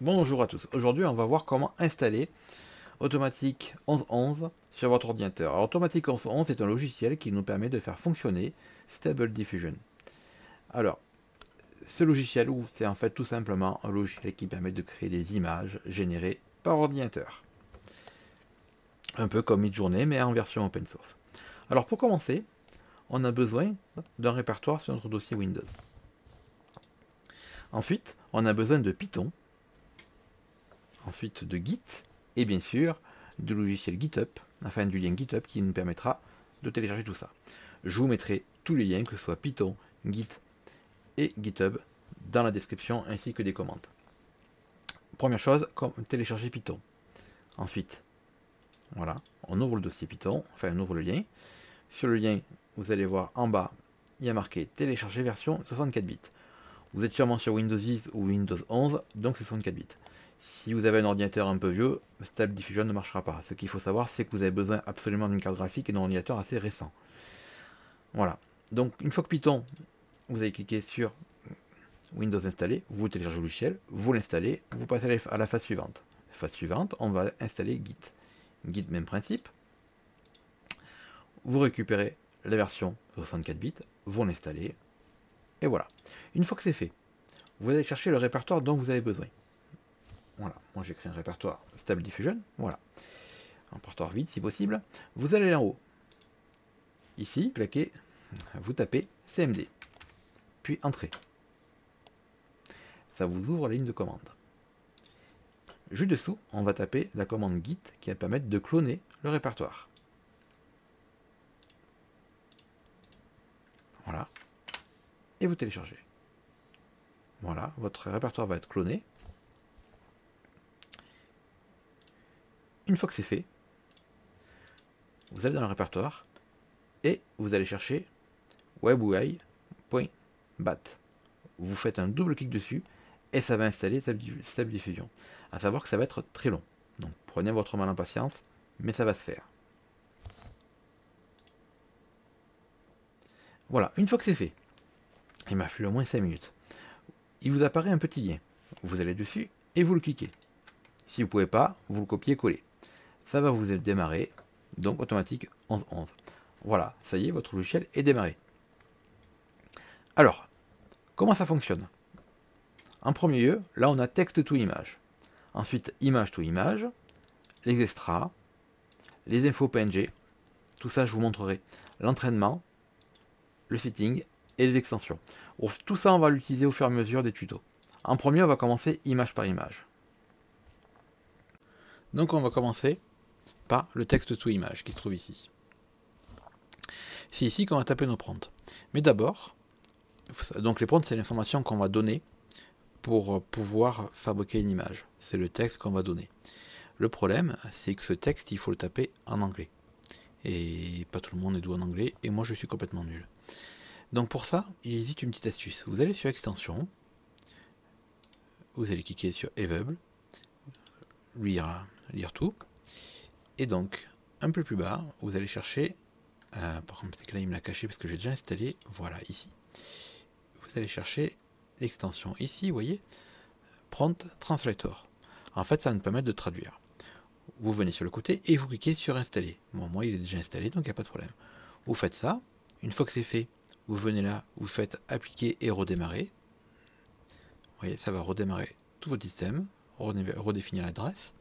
Bonjour à tous, aujourd'hui on va voir comment installer Automatic 1111 sur votre ordinateur. Alors, Automatic 1111 est un logiciel qui nous permet de faire fonctionner Stable Diffusion. Alors, ce logiciel, c'est en fait tout simplement un logiciel qui permet de créer des images générées par ordinateur. Un peu comme Midjourney mais en version open source. Alors pour commencer, on a besoin d'un répertoire sur notre dossier Windows. Ensuite, on a besoin de Python, ensuite de Git, et bien sûr du logiciel GitHub, enfin du lien GitHub qui nous permettra de télécharger tout ça. Je vous mettrai tous les liens, que ce soit Python, Git et GitHub, dans la description ainsi que des commandes. Première chose, télécharger Python. Ensuite, voilà, on ouvre le dossier Python, enfin on ouvre le lien. Sur le lien, vous allez voir en bas, il y a marqué télécharger version 64 bits. Vous êtes sûrement sur Windows 10 ou Windows 11, donc c'est 64 bits. Si vous avez un ordinateur un peu vieux, Stable Diffusion ne marchera pas. Ce qu'il faut savoir, c'est que vous avez besoin absolument d'une carte graphique et d'un ordinateur assez récent. Voilà. Donc, une fois que Python, vous allez cliquer sur Windows installé, vous téléchargez le logiciel, vous l'installez, vous passez à la phase suivante. Phase suivante, on va installer Git. Git, même principe. Vous récupérez la version 64 bits, vous l'installez, et voilà. Une fois que c'est fait, vous allez chercher le répertoire dont vous avez besoin. Voilà, moi j'ai créé un répertoire Stable Diffusion, voilà. Un répertoire vide si possible. Vous allez en haut. Ici, claquez, vous tapez CMD, puis Entrée. Ça vous ouvre la ligne de commande. Juste dessous, on va taper la commande Git qui va permettre de cloner le répertoire. Voilà. Et vous téléchargez. Voilà, votre répertoire va être cloné. Une fois que c'est fait, vous allez dans le répertoire et vous allez chercher webui.bat. Vous faites un double clic dessus et ça va installer Stable Diffusion. À savoir que ça va être très long. Donc prenez votre mal en patience, mais ça va se faire. Voilà, une fois que c'est fait, il m'a fallu au moins 5 minutes. Il vous apparaît un petit lien. Vous allez dessus et vous le cliquez. Si vous ne pouvez pas, vous le copiez-collez. Ça va vous démarrer, donc Automatic 1111. Voilà, ça y est, votre logiciel est démarré. Alors, comment ça fonctionne? En premier lieu, là on a texte to image. Ensuite, image to image, les extras, les infos PNG. Tout ça, je vous montrerai. L'entraînement, le setting et les extensions. Tout ça, on va l'utiliser au fur et à mesure des tutos. En premier, on va commencer image par image. Donc on va commencer par le texte to image qui se trouve ici. C'est ici qu'on va taper nos prompts. Mais d'abord, donc les prompts, c'est l'information qu'on va donner pour pouvoir fabriquer une image. C'est le texte qu'on va donner. Le problème, c'est que ce texte, il faut le taper en anglais. Et pas tout le monde est doué en anglais, et moi je suis complètement nul. Donc pour ça, il existe une petite astuce. Vous allez sur Extension, vous allez cliquer sur Available, lire tout, et donc un peu plus bas, vous allez chercher, par contre c'est que là il me l'a caché parce que j'ai déjà installé, voilà ici. Vous allez chercher l'extension ici, vous voyez, Prompt Translator. En fait, ça va nous permettre de traduire. Vous venez sur le côté et vous cliquez sur Installer. Bon, moi, il est déjà installé, donc il n'y a pas de problème. Vous faites ça. Une fois que c'est fait, vous venez là, vous faites Appliquer et redémarrer. Vous voyez, ça va redémarrer tout votre système, redéfinir l'adresse.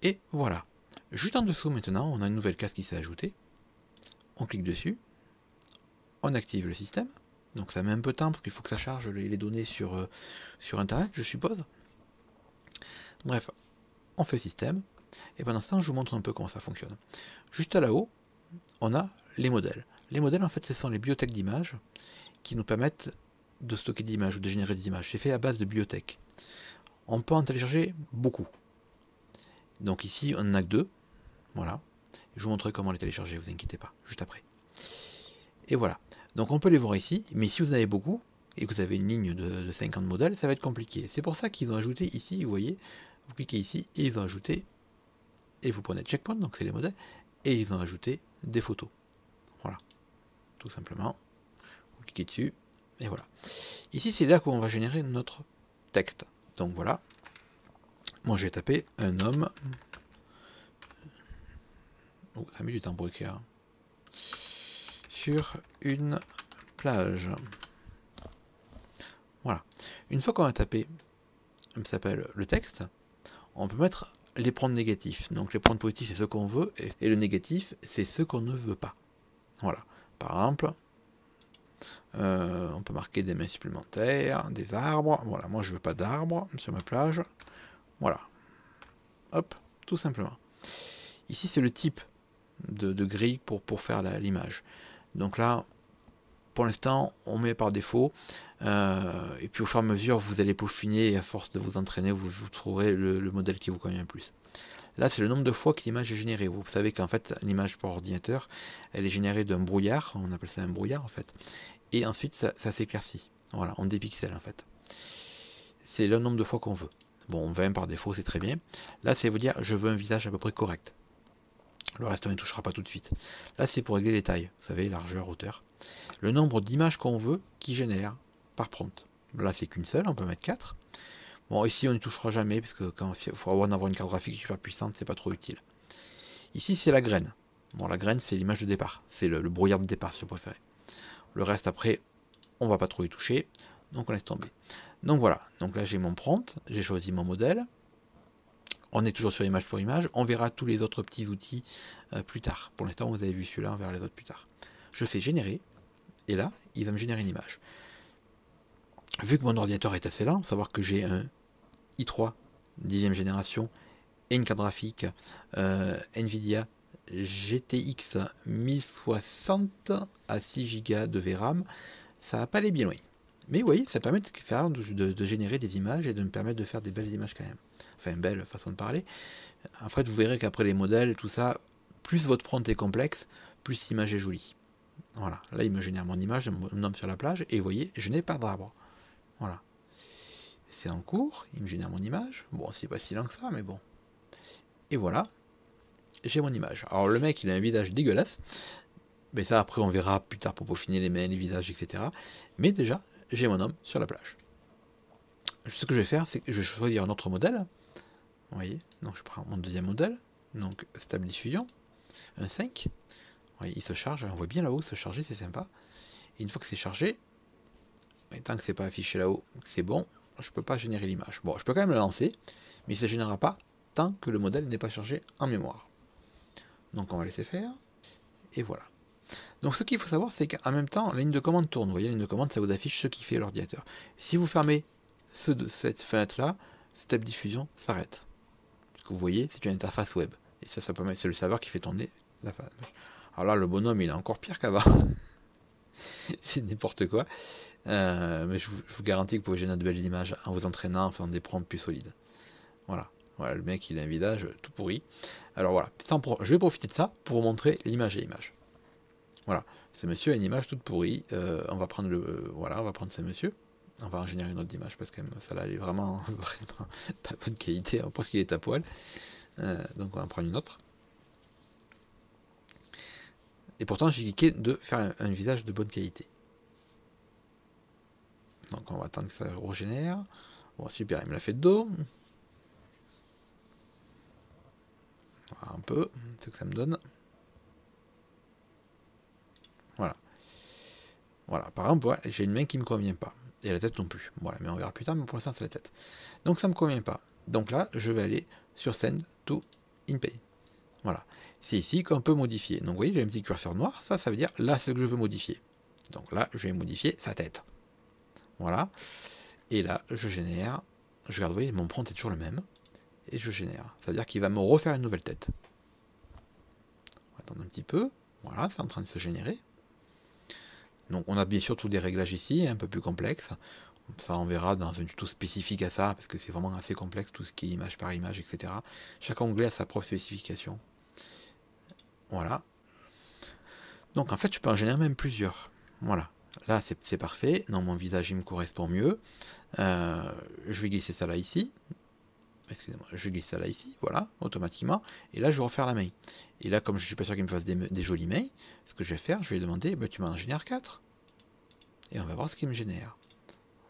Et voilà. Juste en dessous, maintenant, on a une nouvelle case qui s'est ajoutée. On clique dessus. On active le système. Donc ça met un peu de temps parce qu'il faut que ça charge les données sur Internet, je suppose. Bref, on fait système. Et pendant ce temps, je vous montre un peu comment ça fonctionne. Juste là-haut, on a les modèles. Les modèles, en fait, ce sont les bibliothèques d'images qui nous permettent de stocker des images ou de générer des images. C'est fait à base de bibliothèques. On peut en télécharger beaucoup. Donc ici, on en a que 2. Voilà. Je vous montrerai comment les télécharger, vous inquiétez pas, juste après. Et voilà. Donc on peut les voir ici, mais si vous en avez beaucoup, et que vous avez une ligne de 50 modèles, ça va être compliqué. C'est pour ça qu'ils ont ajouté ici, vous voyez, vous cliquez ici, et ils ont ajouté, et vous prenez checkpoint, donc c'est les modèles, et ils ont ajouté des photos. Voilà. Tout simplement. Vous cliquez dessus, et voilà. Ici, c'est là qu'on va générer notre texte. Donc voilà. Moi j'ai tapé un homme. Oh, ça met du temps pour écrire. Sur une plage. Voilà. Une fois qu'on a tapé, ça s'appelle le texte, on peut mettre les prompts négatifs. Donc les prompts positifs c'est ce qu'on veut et le négatif c'est ce qu'on ne veut pas. Voilà. Par exemple, on peut marquer des mains supplémentaires, des arbres. Voilà, moi je veux pas d'arbres sur ma plage. Voilà. Hop, tout simplement. Ici c'est le type de grille pour faire l'image. Donc là, pour l'instant, on met par défaut. Et puis au fur et à mesure, vous allez peaufiner et à force de vous entraîner, vous trouverez le modèle qui vous convient le plus. Là, c'est le nombre de fois que l'image est générée. Vous savez qu'en fait, l'image par ordinateur, elle est générée d'un brouillard. On appelle ça un brouillard en fait. Et ensuite, ça s'éclaircit. Voilà, en dépixels en fait. C'est le nombre de fois qu'on veut. Bon, 20 par défaut, c'est très bien. Là, c'est vous dire, je veux un visage à peu près correct. Le reste, on ne touchera pas tout de suite. Là, c'est pour régler les tailles. Vous savez, largeur, hauteur. Le nombre d'images qu'on veut qui génère par prompt. Là, c'est qu'une seule, on peut mettre 4. Bon, ici, on n'y touchera jamais, parce que quand il faut avoir une carte graphique super puissante, c'est pas trop utile. Ici, c'est la graine. Bon, la graine, c'est l'image de départ. C'est le brouillard de départ, si vous préférez. Le reste, après, on va pas trop y toucher, donc on laisse tomber. Donc voilà, donc là, j'ai mon prompt, j'ai choisi mon modèle. On est toujours sur image pour image. On verra tous les autres petits outils plus tard. Pour l'instant, vous avez vu celui-là, on verra les autres plus tard. Je fais générer, et là, il va me générer une image. Vu que mon ordinateur est assez lent, il faut savoir que j'ai un i3 10e génération et une carte graphique Nvidia GTX 1060 à 6 Go de VRAM, ça va pas aller bien loin. Mais vous voyez, ça permet de générer des images et de me permettre de faire des belles images quand même. Enfin, belle façon de parler. En fait, vous verrez qu'après les modèles et tout ça, plus votre prompt est complexe, plus l'image est jolie. Voilà, là il me génère mon image, mon homme sur la plage, et vous voyez, je n'ai pas d'arbre. Voilà. C'est en cours, il me génère mon image. Bon, c'est pas si lent que ça, mais bon. Et voilà, j'ai mon image. Alors le mec, il a un visage dégueulasse, mais ça après on verra plus tard pour peaufiner les mains, les visages, etc. Mais déjà, j'ai mon homme sur la plage. Ce que je vais faire, c'est que je vais choisir un autre modèle. Vous voyez, donc je prends mon deuxième modèle, donc Stable Diffusion, un 5. Vous voyez, il se charge, on voit bien là-haut se charger, c'est sympa. Et une fois que c'est chargé, et tant que c'est pas affiché là-haut, c'est bon, je peux pas générer l'image. Bon, je peux quand même la lancer, mais ça ne générera pas tant que le modèle n'est pas chargé en mémoire. Donc on va laisser faire, et voilà. Donc ce qu'il faut savoir, c'est qu'en même temps, la ligne de commande tourne. Vous voyez, la ligne de commande, ça vous affiche ce qui fait l'ordinateur. Si vous fermez cette fenêtre-là, Stable Diffusion s'arrête. Ce que vous voyez, c'est une interface web. Et ça c'est le serveur qui fait tourner la page. Alors là, le bonhomme, il est encore pire qu'avant. C'est n'importe quoi. Mais je vous garantis que vous pouvez générer de belles images en vous entraînant, en faisant des prompts plus solides. Voilà. Voilà, le mec, il a un visage tout pourri. Alors voilà, je vais profiter de ça pour vous montrer l'image et l'image. Voilà, ce monsieur a une image toute pourrie. On va prendre voilà, on va prendre ce monsieur. On va en générer une autre image parce que ça là, elle est vraiment, vraiment pas bonne qualité. On pense qu'il est à poil. Donc on va en prendre une autre. Et pourtant, j'ai cliqué de faire un visage de bonne qualité. Donc on va attendre que ça régénère. Bon, super, il me l'a fait de dos. Voilà un peu, c'est ce que ça me donne. Voilà. Voilà, par exemple, voilà, j'ai une main qui ne me convient pas. Et la tête non plus. Voilà, mais on verra plus tard, mais pour l'instant c'est la tête. Donc ça ne me convient pas. Donc là, je vais aller sur Send to InPay. Voilà. C'est ici qu'on peut modifier. Donc vous voyez, j'ai un petit curseur noir, ça veut dire là ce que je veux modifier. Donc là, je vais modifier sa tête. Voilà. Et là, je génère. Je regarde, vous voyez, mon prompt est toujours le même. Et je génère. Ça veut dire qu'il va me refaire une nouvelle tête. On va attendre un petit peu. Voilà, c'est en train de se générer. Donc on a bien sûr tous des réglages ici, un peu plus complexes. Ça on verra dans un tuto spécifique à ça, parce que c'est vraiment assez complexe, tout ce qui est image par image, etc. Chaque onglet a sa propre spécification. Voilà. Donc en fait je peux en générer même plusieurs. Voilà. Là c'est parfait. Non, mon visage il me correspond mieux. Je vais glisser ça là ici. Excusez-moi, je glisse ça là ici, voilà, automatiquement. Et là je vais refaire la main. Et là comme je suis pas sûr qu'il me fasse des jolies mains, ce que je vais faire, je vais lui demander, bah, tu m'en génères 4. Et on va voir ce qu'il me génère.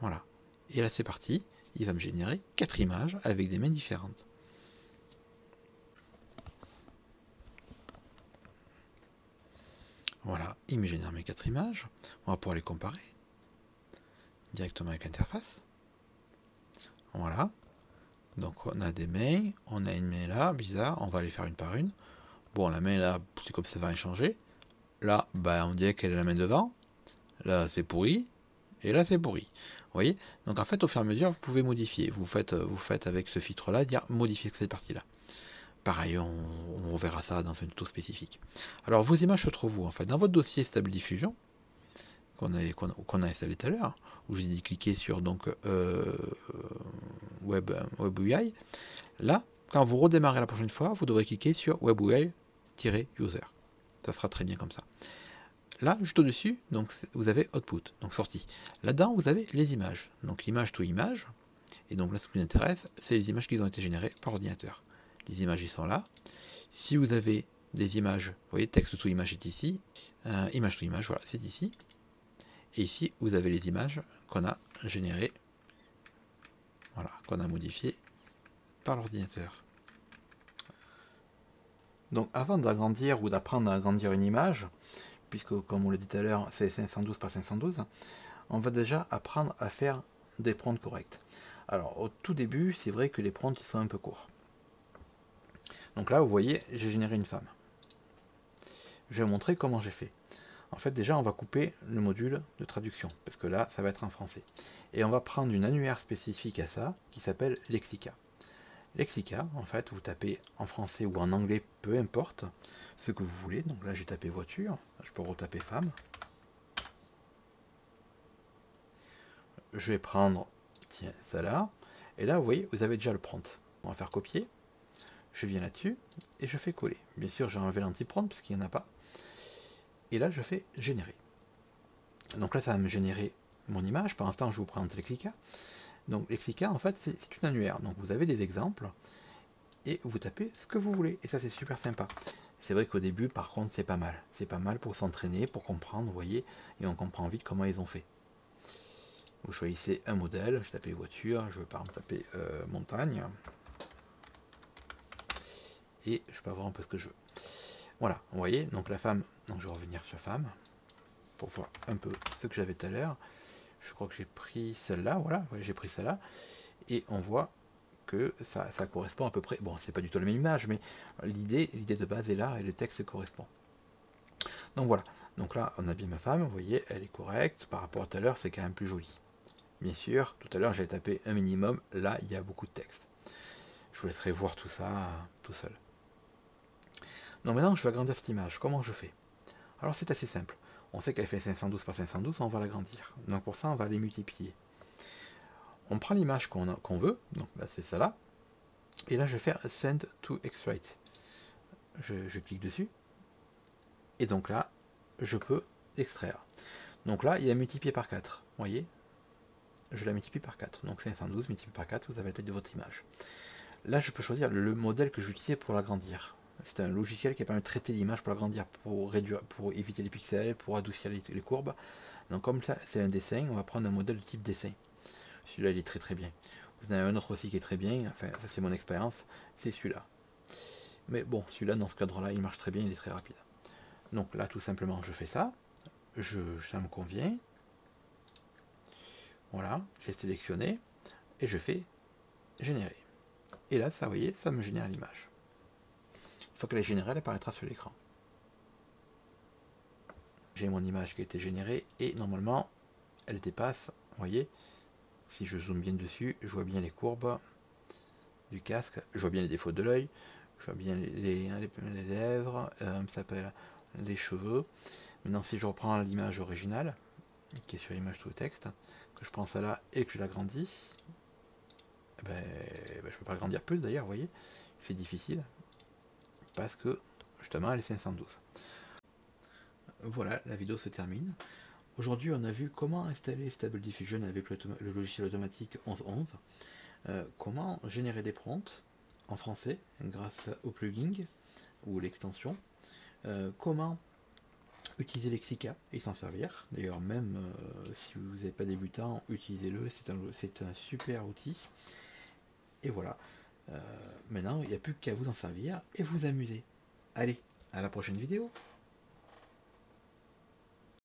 Voilà. Et là c'est parti, il va me générer 4 images avec des mains différentes. Voilà, il me génère mes 4 images. On va pouvoir les comparer directement avec l'interface. Voilà. Donc on a des mains, on a une main là, bizarre, on va les faire une par une. Bon, la main là, c'est comme ça va changer. Là, bah, on dirait qu'elle est la main devant. Là, c'est pourri. Et là, c'est pourri. Vous voyez? Donc en fait, au fur et à mesure, vous pouvez modifier. Vous faites avec ce filtre-là, dire modifier cette partie-là. Pareil, on verra ça dans un tuto spécifique. Alors, vos images se trouvent où? En fait, dans votre dossier Stable Diffusion, qu'on a installé tout à l'heure, où je vous ai dit cliquer sur donc WebUI. Là, quand vous redémarrez la prochaine fois, vous devrez cliquer sur WebUI-user. Ça sera très bien comme ça. Là, juste au-dessus, donc vous avez Output, donc sortie. Là-dedans, vous avez les images. Donc l'image to image. Et donc là, ce qui nous intéresse, c'est les images qui ont été générées par ordinateur. Les images, ils sont là. Si vous avez des images, vous voyez, texte to image est ici. Image to image, voilà, c'est ici. Et ici, vous avez les images qu'on a générées, voilà, qu'on a modifiées par l'ordinateur. Donc avant d'agrandir ou d'apprendre à agrandir une image, puisque comme on l'a dit tout à l'heure, c'est 512 par 512, on va déjà apprendre à faire des prompts corrects. Alors au tout début, c'est vrai que les prompts sont un peu courts. Donc là, vous voyez, j'ai généré une femme. Je vais vous montrer comment j'ai fait. En fait, déjà, on va couper le module de traduction, parce que là, ça va être en français. Et on va prendre une annuaire spécifique à ça, qui s'appelle Lexica. Lexica, en fait, vous tapez en français ou en anglais, peu importe ce que vous voulez. Donc là, j'ai tapé voiture, je peux retaper femme. Je vais prendre, tiens, ça là. Et là, vous voyez, vous avez déjà le prompt. On va faire copier. Je viens là-dessus et je fais coller. Bien sûr, j'ai enlevé l'anti-prompt parce qu'il n'y en a pas. Et là, je fais générer. Donc là, ça va me générer mon image. Pour l'instant, je vous présente Lexica. Donc Lexica, en fait, c'est une annuaire. Donc vous avez des exemples et vous tapez ce que vous voulez. Et ça, c'est super sympa. C'est vrai qu'au début, par contre, c'est pas mal. C'est pas mal pour s'entraîner, pour comprendre, vous voyez, et on comprend vite comment ils ont fait. Vous choisissez un modèle, je tapais voiture, je vais par exemple taper montagne. Et je peux avoir un peu ce que je veux. Voilà, vous voyez, donc la femme, donc je vais revenir sur femme, pour voir un peu ce que j'avais tout à l'heure. Je crois que j'ai pris celle-là, voilà, ouais, j'ai pris celle-là, et on voit que ça correspond à peu près, bon, c'est pas du tout la même image, mais l'idée de base est là, et le texte correspond. Donc voilà, donc là, on a bien ma femme, vous voyez, elle est correcte, par rapport à tout à l'heure, c'est quand même plus joli. Bien sûr, tout à l'heure, j'avais tapé un minimum, là, il y a beaucoup de texte. Je vous laisserai voir tout ça tout seul. Donc maintenant, je vais agrandir cette image. Comment je fais? Alors c'est assez simple. On sait qu'elle fait 512 par 512, on va l'agrandir. Donc pour ça, on va les multiplier. On prend l'image qu'on veut, donc là c'est ça là, et là je vais faire Send to Extract. Je clique dessus, et donc là, je peux l'extraire. Donc là, il a multiplié par 4, vous voyez? Je la multiplie par 4, donc 512 multiplié par 4, vous avez la taille de votre image. Là, je peux choisir le modèle que j'utilisais pour l'agrandir. C'est un logiciel qui permet de traiter l'image pour l'agrandir, pour réduire, pour éviter les pixels, pour adoucir les courbes. Donc comme ça, c'est un dessin, on va prendre un modèle de type dessin. Celui-là, il est très très bien. Vous en avez un autre aussi qui est très bien, enfin ça c'est mon expérience, c'est celui-là. Mais bon, celui-là, dans ce cadre-là, il marche très bien, il est très rapide. Donc là, tout simplement, je fais ça, ça me convient. Voilà, j'ai sélectionné, et je fais générer. Et là, ça, vous voyez, ça me génère l'image. Une fois qu'elle est générée, elle apparaîtra sur l'écran. J'ai mon image qui a été générée et normalement elle dépasse, vous voyez, si je zoome bien dessus, je vois bien les courbes du casque, je vois bien les défauts de l'œil, je vois bien les lèvres, ça s'appelle les cheveux. Maintenant si je reprends l'image originale, qui est sur image to texte, que je prends ça là et que je l'agrandis, je peux pas agrandir plus d'ailleurs, vous voyez, c'est difficile, parce que justement elle est 512. Voilà, la vidéo se termine. Aujourd'hui, on a vu comment installer Stable Diffusion avec le logiciel automatique 1111, comment générer des prompts en français grâce au plugin ou l'extension, comment utiliser Lexica et s'en servir. D'ailleurs, même si vous n'êtes pas débutant, utilisez-le, c'est un super outil. Et voilà, maintenant, il n'y a plus qu'à vous en servir et vous amuser. Allez, à la prochaine vidéo.